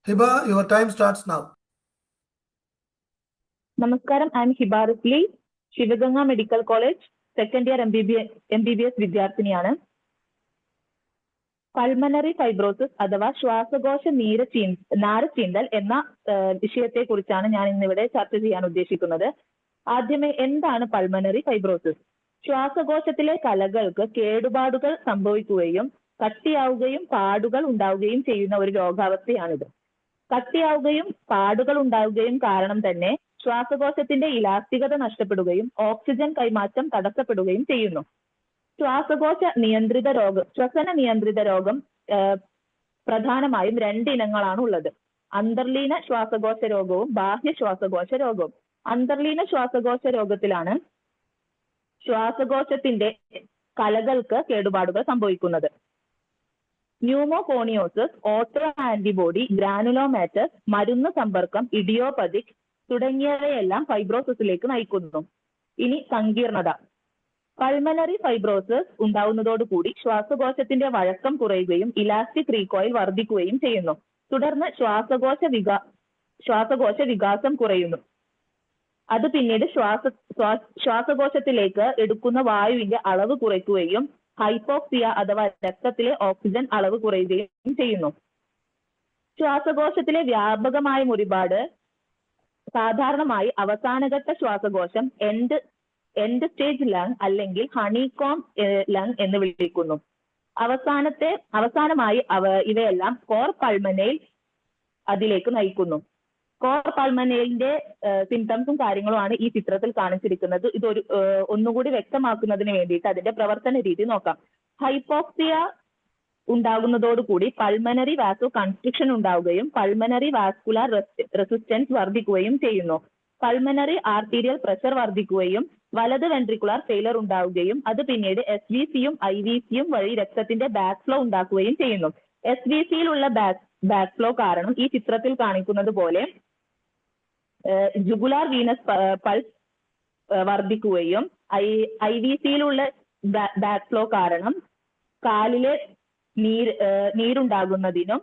Hiba, your time starts now. നമസ്കാരം, I am Hiba Rizli, Sivaganga medical college second year MBBS വിദ്യാർത്ഥിനിയാണ്. Pulmonary fibrosis അഥവാ ശ്വാസകോശ നാരച്ചീന്തൽ എന്ന വിഷയത്തെ കുറിച്ചാണ് ഞാൻ ഇന്നിവിടെ ചർച്ച ചെയ്യാൻ ഉദ്ദേശിക്കുന്നത്. ആദ്യമേ എന്താണ് പൾമനറി ഫൈബ്രോസിസ്? ശ്വാസകോശത്തിലെ കലകൾക്ക് കേടുപാടുകൾ സംഭവിക്കുകയും കട്ടിയാവുകയും പാടുകൾ ഉണ്ടാവുകയും ചെയ്യുന്ന ഒരു രോഗാവസ്ഥയാണിത്. കട്ടിയാവുകയും പാടുകൾ ഉണ്ടാവുകയും കാരണം തന്നെ ശ്വാസകോശത്തിന്റെ ഇലാസ്തികത നഷ്ടപ്പെടുകയും ഓക്സിജൻ കൈമാറ്റം തടസ്സപ്പെടുകയും ചെയ്യുന്നു. ശ്വസന നിയന്ത്രിത രോഗം പ്രധാനമായും രണ്ട് ഇനങ്ങളാണ് ഉള്ളത്. അന്തർലീന ശ്വാസകോശ രോഗവും ബാഹ്യ ശ്വാസകോശ രോഗവും. അന്തർലീന ശ്വാസകോശ രോഗത്തിലാണ് ശ്വാസകോശത്തിന്റെ കലകൾക്ക് കേടുപാടുകൾ സംഭവിക്കുന്നത്. ന്യൂമോകോണിയോസിസ്, ഓട്ടോ ആന്റിബോഡി, ഗ്രാനുലോമാറ്റസ്, മരുന്ന് സമ്പർക്കം, ഇഡിയോപതിക് തുടങ്ങിയവയെല്ലാം ഫൈബ്രോസിസിലേക്ക് നയിക്കുന്നു. ഇനി സങ്കീർണത. പൾമനറി ഫൈബ്രോസിസ് ഉണ്ടാവുന്നതോടുകൂടി ശ്വാസകോശത്തിന്റെ വഴക്കം കുറയുകയും ഇലാസ്റ്റിക് റീകോയിൽ വർദ്ധിക്കുകയും ചെയ്യുന്നു. തുടർന്ന് ശ്വാസകോശ വികാസം കുറയുന്നു. അത് പിന്നീട് ശ്വാസകോശത്തിലേക്ക് എടുക്കുന്ന വായുവിന്റെ അളവ് കുറയ്ക്കുകയും ഹൈപ്പോക്സിയ അഥവാ രക്തത്തിലെ ഓക്സിജൻ അളവ് കുറയുകയും ചെയ്യുന്നു. ശ്വാസകോശത്തിലെ വ്യാപകമായ മുറിപാട് സാധാരണമായി അവസാനഘട്ട ശ്വാസകോശം എൻഡ് സ്റ്റേജ് ലങ് അല്ലെങ്കിൽ ഹണികോം ലങ് എന്ന് വിളിക്കുന്നു. അവസാനമായി ഇവയെല്ലാം കോർ പൾമനൈൽ അതിലേക്ക് നയിക്കുന്നു. കോർ പൾമനൈലിന്റെ സിംറ്റംസും കാര്യങ്ങളുമാണ് ഈ ചിത്രത്തിൽ കാണിച്ചിരിക്കുന്നത്. ഇതൊരു ഒന്നുകൂടി വ്യക്തമാക്കുന്നതിന് വേണ്ടിയിട്ട് അതിന്റെ പ്രവർത്തന രീതി നോക്കാം. ഹൈപ്പോക്സിയ ഉണ്ടാകുന്നതോടുകൂടി പൾമനറി വാസോ കൺസ്ട്രിക്ഷൻ ഉണ്ടാവുകയും പൾമനറി വാസ്കുലാർ റെസിസ്റ്റൻസ് വർദ്ധിക്കുകയും ചെയ്യുന്നു. പൾമനറി ആർട്ടീരിയൽ പ്രഷർ വർദ്ധിക്കുകയും വലത് വെൻട്രിക്കുലാർ ഫെയിലർ ഉണ്ടാവുകയും അത് പിന്നീട് SVCയും IVCയും വഴി രക്തത്തിന്റെ ബാക്ക് ഫ്ലോ ഉണ്ടാക്കുകയും ചെയ്യുന്നു. SVCയിലുള്ള ബാക്ക് ഫ്ലോ കാരണം ഈ ചിത്രത്തിൽ കാണിക്കുന്നത് പോലെ ജുഗുലാർ വീനസ് പൾസ് വർദ്ധിക്കുകയും IVCയിലുള്ള ബാക്ക് ഫ്ലോ കാരണം കാലിലെ നീരുണ്ടാകുന്നതിനും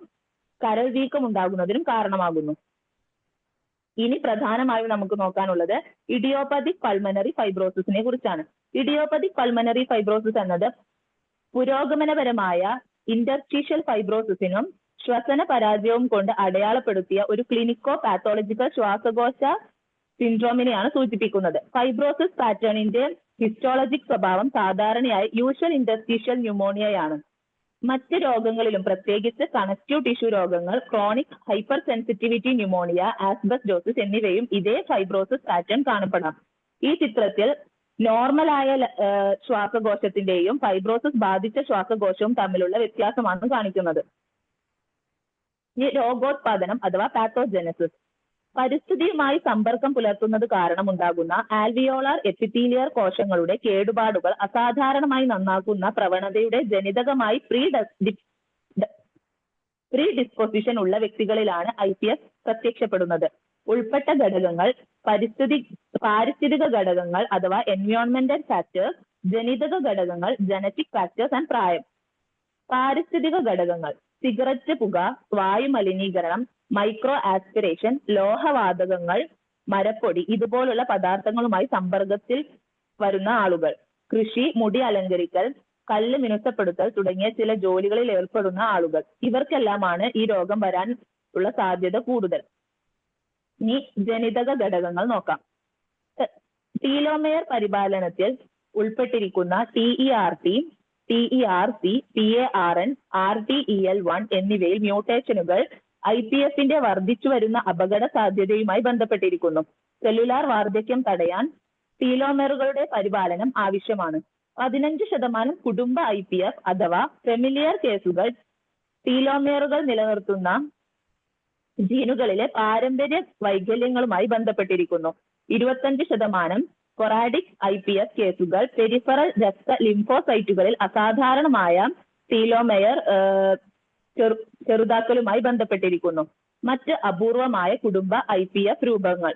കരൾ വീക്കം ഉണ്ടാകുന്നതിനും കാരണമാകുന്നു. ഇനി പ്രധാനമായും നമുക്ക് നോക്കാനുള്ളത് ഇഡിയോപതിക് പൾമനറി ഫൈബ്രോസിസിനെ കുറിച്ചാണ്. ഇഡിയോപതിക് പൾമനറി ഫൈബ്രോസിസ് എന്നത് പുരോഗമനപരമായ ഇന്റർസ്റ്റീഷ്യൽ ഫൈബ്രോസിസിനും ശ്വസന പരാജയവും കൊണ്ട് അടയാളപ്പെടുത്തിയ ഒരു ക്ലിനിക്കോ പാത്തോളജിക്കൽ ശ്വാസകോശ സിൻഡ്രോമിനെയാണ് സൂചിപ്പിക്കുന്നത്. ഫൈബ്രോസിസ് പാറ്റേണിന്റെ ഹിസ്റ്റോളജിക് സ്വഭാവം സാധാരണയായി യൂഷ്വൽ ഇന്റർസ്റ്റീഷ്യൽ ന്യൂമോണിയയാണ്. മറ്റ് രോഗങ്ങളിലും പ്രത്യേകിച്ച് കണക്റ്റീവ് ടിഷ്യൂ രോഗങ്ങൾ, chronic hyper sensitivity pneumonia, asbestosis എന്നിവയും ഇതേ ഫൈബ്രോസിസ് പാറ്റേൺ കാണപ്പെടാം. ഈ ചിത്രത്തിൽ നോർമലായ ശ്വാസകോശത്തിന്റെയും ഫൈബ്രോസിസ് ബാധിച്ച ശ്വാസകോശവും തമ്മിലുള്ള വ്യത്യാസമാണ് കാണിക്കുന്നത്. ഈ രോഗോത്പാദനം അഥവാ പാത്തോജെനസിസ്. പരിസ്ഥിതിയുമായി സമ്പർക്കം പുലർത്തുന്നത് കാരണമുണ്ടാകുന്ന ആൽവിയോളാർ എപ്പിത്തീലിയർ കോശങ്ങളുടെ കേടുപാടുകൾ അസാധാരണമായി നന്നാക്കുന്ന പ്രവണതയുടെ ജനിതകമായി പ്രീഡിസ്പോസിഷൻ ഉള്ള വ്യക്തികളിലാണ് IPF പ്രത്യക്ഷപ്പെടുന്നത്. ഉൾപ്പെട്ട ഘടകങ്ങൾ പാരിസ്ഥിതിക ഘടകങ്ങൾ അഥവാ എൻവയോൺമെന്റൽ ഫാക്ടേഴ്സ്, ജനിതക ഘടകങ്ങൾ ജനറ്റിക് ഫാക്ടേഴ്സ് ആൻഡ് പ്രായം. പാരിസ്ഥിതിക ഘടകങ്ങൾ: സിഗരറ്റ് പുക, വായു മലിനീകരണം, മൈക്രോ ആസ്പിറേഷൻ, ലോഹവാതകങ്ങൾ, മരപ്പൊടി ഇതുപോലുള്ള പദാർത്ഥങ്ങളുമായി സമ്പർക്കത്തിൽ വരുന്ന ആളുകൾ, കൃഷി, മുടി അലങ്കരിക്കൽ, കല്ല് മിനുസപ്പെടുത്തൽ തുടങ്ങിയ ചില ജോലികളിൽ ഏർപ്പെടുന്ന ആളുകൾ, ഇവർക്കെല്ലാമാണ് ഈ രോഗം വരാൻ ഉള്ള സാധ്യത കൂടുതൽ. ഇനി ജനിതക ഘടകങ്ങൾ നോക്കാം. ടീലോമെയർ പരിപാലനത്തിൽ ഉൾപ്പെട്ടിരിക്കുന്ന TERT, TERC, TARN, RTEL1 എന്നിവയിൽ മ്യൂട്ടേഷനുകൾ IPFന്റെ വർദ്ധിച്ചു വരുന്ന അപകട സാധ്യതയുമായി ബന്ധപ്പെട്ടിരിക്കുന്നു. സെല്ലുലാർ വാർദ്ധക്യം തടയാൻ ടീലോമെറുകളുടെ പരിപാലനം ആവശ്യമാണ്. 15% കുടുംബ IPF അഥവാ ഫെമിലിയർ കേസുകൾ ടീലോമെറുകൾ നിലനിർത്തുന്ന ജീനുകളിലെ പാരമ്പര്യ വൈകല്യങ്ങളുമായി ബന്ധപ്പെട്ടിരിക്കുന്നു. 25% സ്പൊറാഡിക് IPF കേസുകൾ പെരിഫറൽ രക്ത ലിംഫോസൈറ്റുകളിൽ അസാധാരണമായ ടീലോമെയർ ചെറുതാക്കലുമായി ബന്ധപ്പെട്ടിരിക്കുന്നു. മറ്റ് അപൂർവമായ കുടുംബ IPF രൂപങ്ങൾ: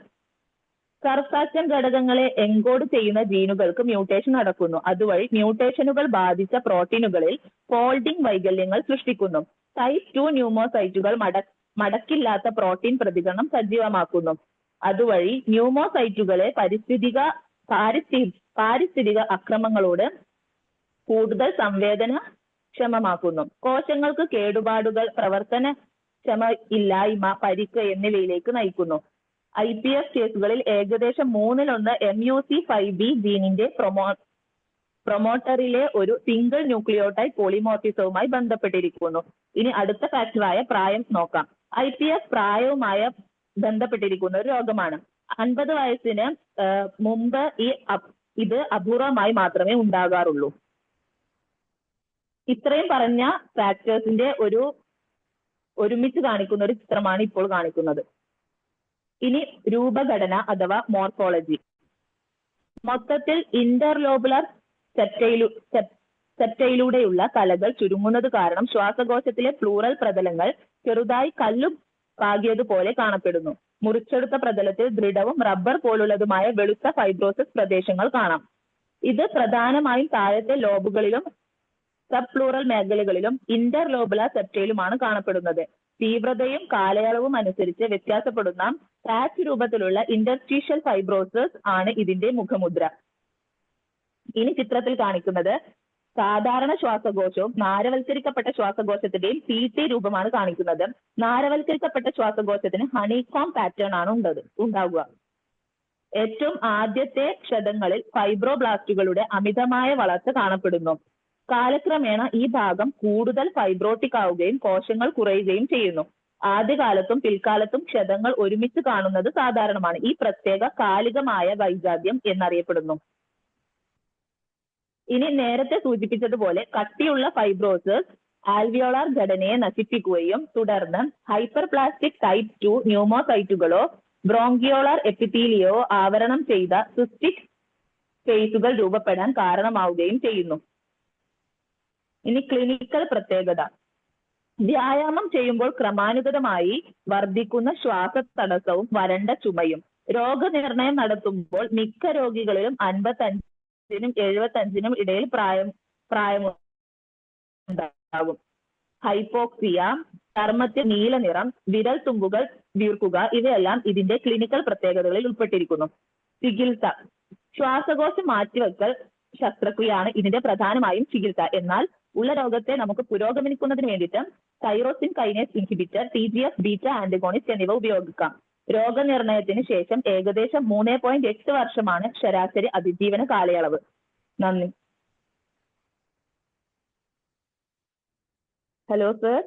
സർഫാക്റ്റൻ ഘടകങ്ങളെ എൻകോഡ് ചെയ്യുന്ന ജീനുകൾക്ക് മ്യൂട്ടേഷൻ നടക്കുന്നു. അതുവഴി മ്യൂട്ടേഷനുകൾ ബാധിച്ച പ്രോട്ടീനുകളിൽ ഫോൾഡിംഗ് വൈകല്യങ്ങൾ സൃഷ്ടിക്കുന്നു. ടൈപ്പ് 2 ന്യൂമോസൈറ്റുകൾ മടക്കില്ലാത്ത പ്രോട്ടീൻ പ്രതികരണം സജീവമാക്കുന്നു. അതുവഴി ന്യൂമോസൈറ്റുകളെ പാരിസ്ഥിതിക അക്രമങ്ങളോട് കൂടുതൽ സംവേദനക്ഷമമാക്കുന്നു. കോശങ്ങൾക്ക് കേടുപാടുകൾ, പ്രവർത്തനക്ഷമ ഇല്ലായ്മ, പരിക്ക് എന്നിവയിലേക്ക് നയിക്കുന്നു. IPF കേസുകളിൽ ഏകദേശം 1/3 MUC5B ജീനിന്റെ പ്രൊമോട്ടറിലെ ഒരു സിംഗിൾ ന്യൂക്ലിയോടൈഡ് പോളിമോർഫിസവുമായി ബന്ധപ്പെട്ടിരിക്കുന്നു. ഇനി അടുത്ത ഫാക്ടറായ പ്രായം നോക്കാം. IPF പ്രായവുമായി ബന്ധപ്പെട്ടിരിക്കുന്ന ഒരു രോഗമാണ്. 50 വയസ്സിന് മുമ്പ് ഇത് അപൂർവമായി മാത്രമേ ഉണ്ടാകാറുള്ളൂ. ഇത്രയും പറഞ്ഞ ഫാക്ടേഴ്സിന്റെ ഒരുമിച്ച് കാണിക്കുന്ന ഒരു ചിത്രമാണ് ഇപ്പോൾ കാണിക്കുന്നത്. ഇനി രൂപഘടന അഥവാ മോർഫോളജി. മൊത്തത്തിൽ ഇന്റർലോബുലർ സെപ്റ്റയിലൂടെയുള്ള കലകൾ ചുരുങ്ങുന്നത് കാരണം ശ്വാസകോശത്തിലെ പ്ലൂറൽ പ്രതലങ്ങൾ ചെറുതായി കല്ലു പാകിയതുപോലെ കാണപ്പെടുന്നു. മുറിച്ചെടുത്ത പ്രതലത്തിൽ ദൃഢവും റബ്ബർ പോലുള്ളതുമായ വെളുത്ത ഫൈബ്രോസസ് പ്രദേശങ്ങൾ കാണാം. ഇത് പ്രധാനമായും താഴത്തെ ലോബുകളിലും സബ് പ്ലൂറൽ മേഖലകളിലും ഇന്റർലോബുലർ സെപ്റ്റയിലുമാണ് കാണപ്പെടുന്നത്. തീവ്രതയും കാലയളവും അനുസരിച്ച് വ്യത്യാസപ്പെടുന്ന പാച്ച് രൂപത്തിലുള്ള ഇന്റർസ്റ്റീഷ്യൽ ഫൈബ്രോസസ് ആണ് ഇതിന്റെ മുഖമുദ്ര. ഇനി ചിത്രത്തിൽ കാണിക്കുന്നത് സാധാരണ ശ്വാസകോശവും നാരവൽക്കരിക്കപ്പെട്ട ശ്വാസകോശത്തിന്റെയും PT രൂപമാണ് കാണിക്കുന്നത്. നാരവൽക്കരിക്കപ്പെട്ട ശ്വാസകോശത്തിന് ഹണികോം പാറ്റേൺ ആണ് ഉണ്ടാവുക. ഏറ്റവും ആദ്യത്തെ ക്ഷതങ്ങളിൽ ഫൈബ്രോബ്ലാസ്റ്റുകളുടെ അമിതമായ വളർച്ച കാണപ്പെടുന്നു. കാലക്രമേണ ഈ ഭാഗം കൂടുതൽ ഫൈബ്രോട്ടിക് ആവുകയും കോശങ്ങൾ കുറയുകയും ചെയ്യുന്നു. ആദ്യകാലത്തും പിൽക്കാലത്തും ക്ഷതങ്ങൾ ഒരുമിച്ച് കാണുന്നത് സാധാരണമാണ്. ഈ പ്രത്യേക കാലികമായ വൈജാത്യം എന്നറിയപ്പെടുന്നു. ഇനി നേരത്തെ സൂചിപ്പിച്ചതുപോലെ കട്ടിയുള്ള ഫൈബ്രോസസ് ആൽവിയോളാർ ഘടനയെ നശിപ്പിക്കുകയും തുടർന്ന് ഹൈപ്പർപ്ലാസ്റ്റിക് ടൈപ്പ് 2 ന്യൂമോസൈറ്റുകളോ ബ്രോങ്കിയോളാർ എപ്പിത്തീലിയോ ആവരണം ചെയ്ത സിസ്റ്റിക് സ്പേസുകൾ രൂപപ്പെടാൻ കാരണമാവുകയും ചെയ്യുന്നു. ഇനി ക്ലിനിക്കൽ പ്രത്യേകത. വ്യായാമം ചെയ്യുമ്പോൾ ക്രമാനുഗതമായി വർദ്ധിക്കുന്ന ശ്വാസതടസ്സവും വരണ്ട ചുമയും. രോഗനിർണയം നടത്തുമ്പോൾ മിക്ക രോഗികളിലും 55-നും 75-നും ഇടയിൽ പ്രായമുണ്ടാകും. ഹൈപ്പോക്സിയ, ചർമ്മത്തിൽ നീല നിറം, വിരൽ തുമ്പുകൾ വീർക്കുക ഇവയെല്ലാം ഇതിന്റെ ക്ലിനിക്കൽ പ്രത്യേകതകളിൽ ഉൾപ്പെട്ടിരിക്കുന്നു. ചികിത്സ. ശ്വാസകോശ മാറ്റിവെക്കൽ ശസ്ത്രക്രിയയാണ് ഇതിന്റെ പ്രധാനമായും ചികിത്സ. എന്നാൽ ഉള്ള രോഗത്തെ നമുക്ക് പുരോഗമിക്കുന്നതിന് വേണ്ടിയിട്ട് tyrosine kinase inhibitor, TGF beta antagonist എന്നിവ ഉപയോഗിക്കാം. രോഗനിർണയത്തിന് ശേഷം ഏകദേശം 3.8 വർഷമാണ് ശരാശരി അതിജീവന കാലയളവ്. നന്ദി. Hello sir.